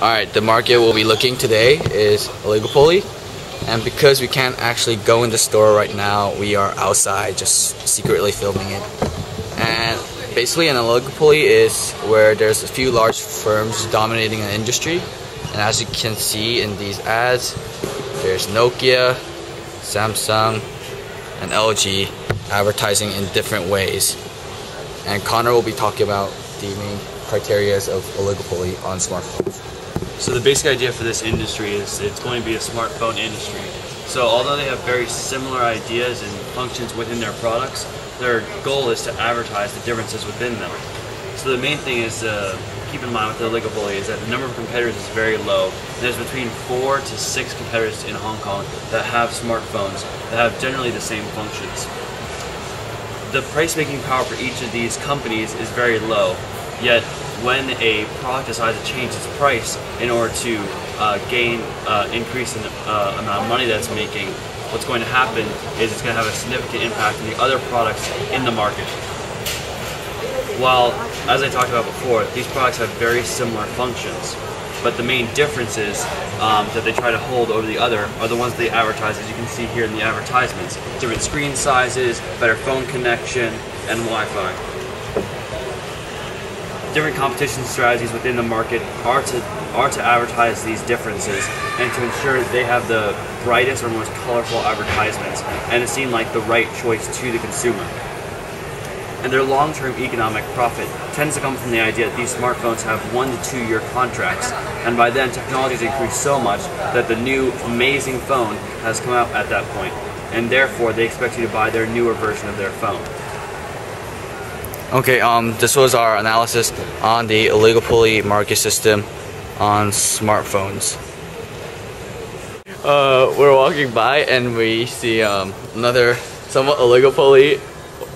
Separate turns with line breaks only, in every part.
Alright, the market we'll be looking today is oligopoly, and because we can't actually go in the store right now, we are outside just secretly filming it. And basically an oligopoly is where there's a few large firms dominating an industry, and as you can see in these ads, there's Nokia, Samsung, and LG advertising in different ways. And Connor will be talking about the main criteria of oligopoly on smartphones.
So the basic idea for this industry is it's going to be a smartphone industry. So although they have very similar ideas and functions within their products, their goal is to advertise the differences within them. So the main thing is to keep in mind with the oligopoly is that the number of competitors is very low. There's between 4 to 6 competitors in Hong Kong that have smartphones that have generally the same functions. The price making power for each of these companies is very low, yet when a product decides to change its price in order to increase the amount of money that it's making, what's going to happen is it's going to have a significant impact on the other products in the market. While, as I talked about before, these products have very similar functions, but the main differences that they try to hold over the other are the ones they advertise, as you can see here in the advertisements. Different screen sizes, better phone connection, and Wi-Fi. Different competition strategies within the market are to advertise these differences and to ensure that they have the brightest or most colorful advertisements and to seem like the right choice to the consumer. And their long-term economic profit tends to come from the idea that these smartphones have 1 to 2 year contracts, and by then technology has increased so much that the new amazing phone has come out at that point, and therefore they expect you to buy their newer version of their phone.
Okay, this was our analysis on the oligopoly market system on smartphones. We're walking by and we see another somewhat oligopoly,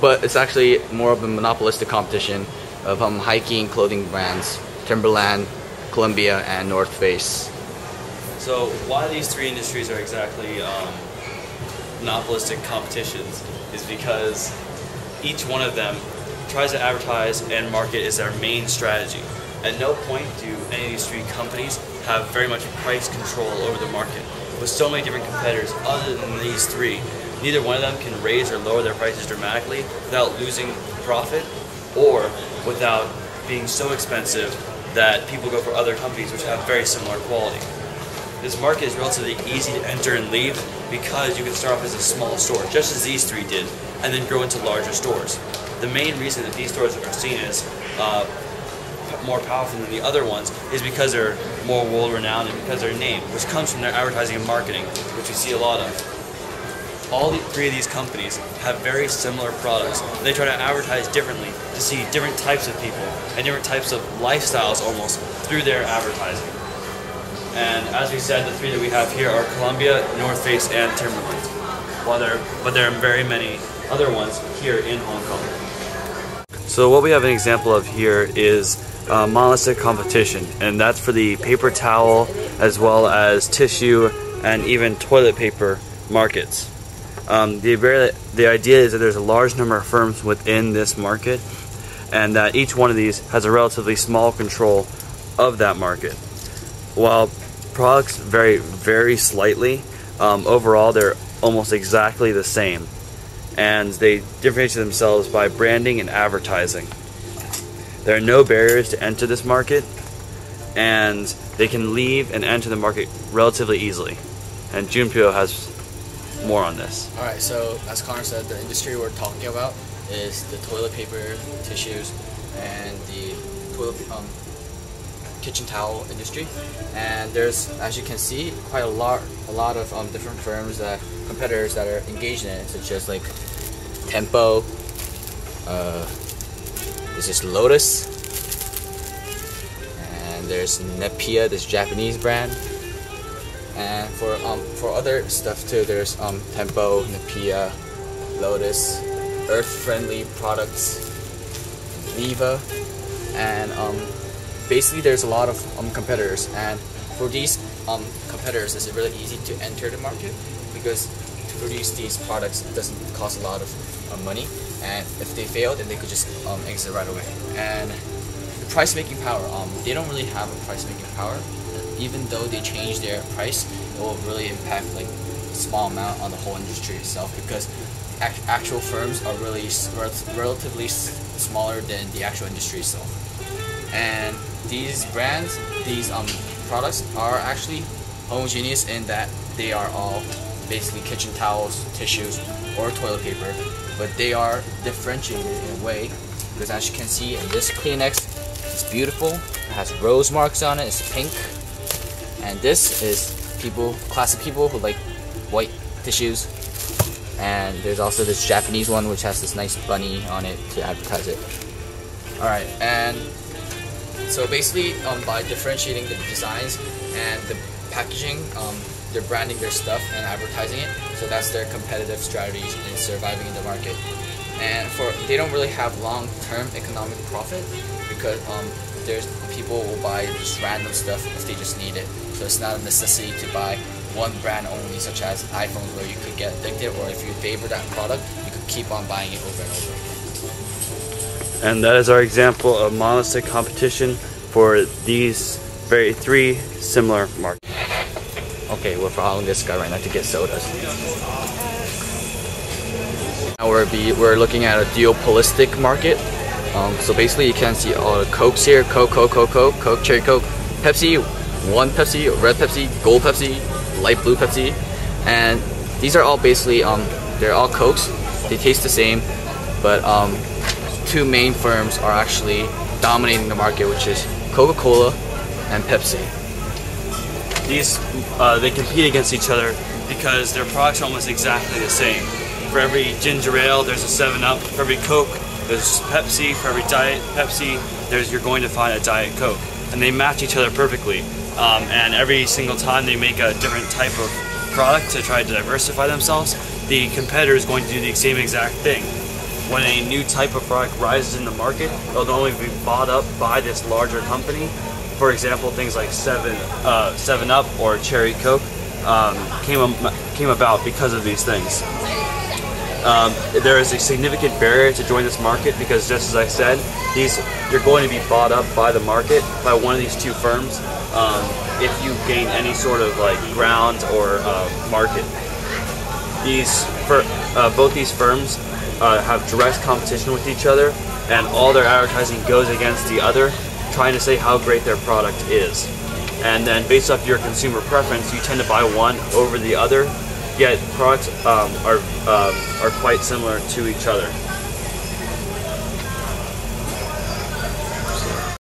but it's actually more of a monopolistic competition of hiking clothing brands, Timberland, Columbia, and North Face.
So why these three industries are exactly monopolistic competitions is because each one of them tries to advertise and market as their main strategy. At no point do any of these three companies have very much price control over the market. With so many different competitors other than these three, neither one of them can raise or lower their prices dramatically without losing profit or without being so expensive that people go for other companies which have very similar quality. This market is relatively easy to enter and leave because you can start off as a small store, just as these three did, and then grow into larger stores. The main reason that these stores are seen as more powerful than the other ones is because they're more world-renowned and because their name, which comes from their advertising and marketing, which we see a lot of. All three of these companies have very similar products. They try to advertise differently to see different types of people and different types of lifestyles almost through their advertising. And as we said, the three that we have here are Columbia, North Face, and Timberland. But there are very many other ones here in Hong Kong. So what we have an example of here is monopolistic competition, and that's for the paper towel as well as tissue and even toilet paper markets. The idea is that there's a large number of firms within this market and that each one of these has a relatively small control of that market. While products vary very slightly, overall they're almost exactly the same, and they differentiate themselves by branding and advertising. There are no barriers to enter this market, and they can leave and enter the market relatively easily. And Junpyo has more on this.
Alright, so as Connor said, the industry we're talking about is the toilet paper, tissues, and the kitchen towel industry. And there's, as you can see, quite a lot of different firms, competitors that are engaged in it, such as like Tempo, this is Lotus, and there's Nepia, this Japanese brand. And for other stuff too, there's Tempo, Nepia, Lotus, earth-friendly products, Viva, and basically there's a lot of competitors. And for these competitors, it's really easy to enter the market because to produce these products doesn't cost a lot of money, and if they fail, then they could just exit right away. And the price making power, they don't really have a price making power. even though they change their price, it will really impact like a small amount on the whole industry itself, because actual firms are really relatively smaller than the actual industry itself. And these brands, these products are actually homogeneous in that they are all basically kitchen towels, tissues, or toilet paper, but they are differentiated in a way, because as you can see in this Kleenex, it's beautiful, it has rose marks on it, it's pink, and this is classic people who like white tissues. And there's also this Japanese one which has this nice bunny on it to advertise it. Alright, and so basically by differentiating the designs and the packaging, they're branding their stuff and advertising it, so that's their competitive strategies in surviving in the market. And they don't really have long-term economic profit, because there's people will buy just random stuff if they just need it. So it's not a necessity to buy one brand only, such as iPhones, where you could get addicted, or if you favor that product, you could keep on buying it over and over again.
And that is our example of monolistic competition for these three similar markets.
Okay, we're following this guy right now to get sodas. Now we're looking at a duopolistic market. So basically you can see all the Cokes here, Coke, Cherry Coke, Pepsi, one Pepsi, red Pepsi, gold Pepsi, light blue Pepsi, and these are all basically they're all Cokes. They taste the same, but two main firms are actually dominating the market, which is Coca-Cola and Pepsi.
These they compete against each other because their products are almost exactly the same. For every ginger ale, there's a 7-Up. For every Coke, there's Pepsi. For every Diet Pepsi, you're going to find a Diet Coke, and they match each other perfectly. And every single time they make a different type of product to try to diversify themselves, the competitor is going to do the same exact thing. When a new type of product rises in the market, it'll only be bought up by this larger company. For example, things like 7-Up or Cherry Coke came about because of these things. There is a significant barrier to join this market because, just as I said, you're going to be bought up by the market, by one of these two firms, if you gain any sort of like ground or market. Both these firms have direct competition with each other, and all their advertising goes against the other, trying to say how great their product is. And then based off your consumer preference, you tend to buy one over the other, yet products are quite similar to each other.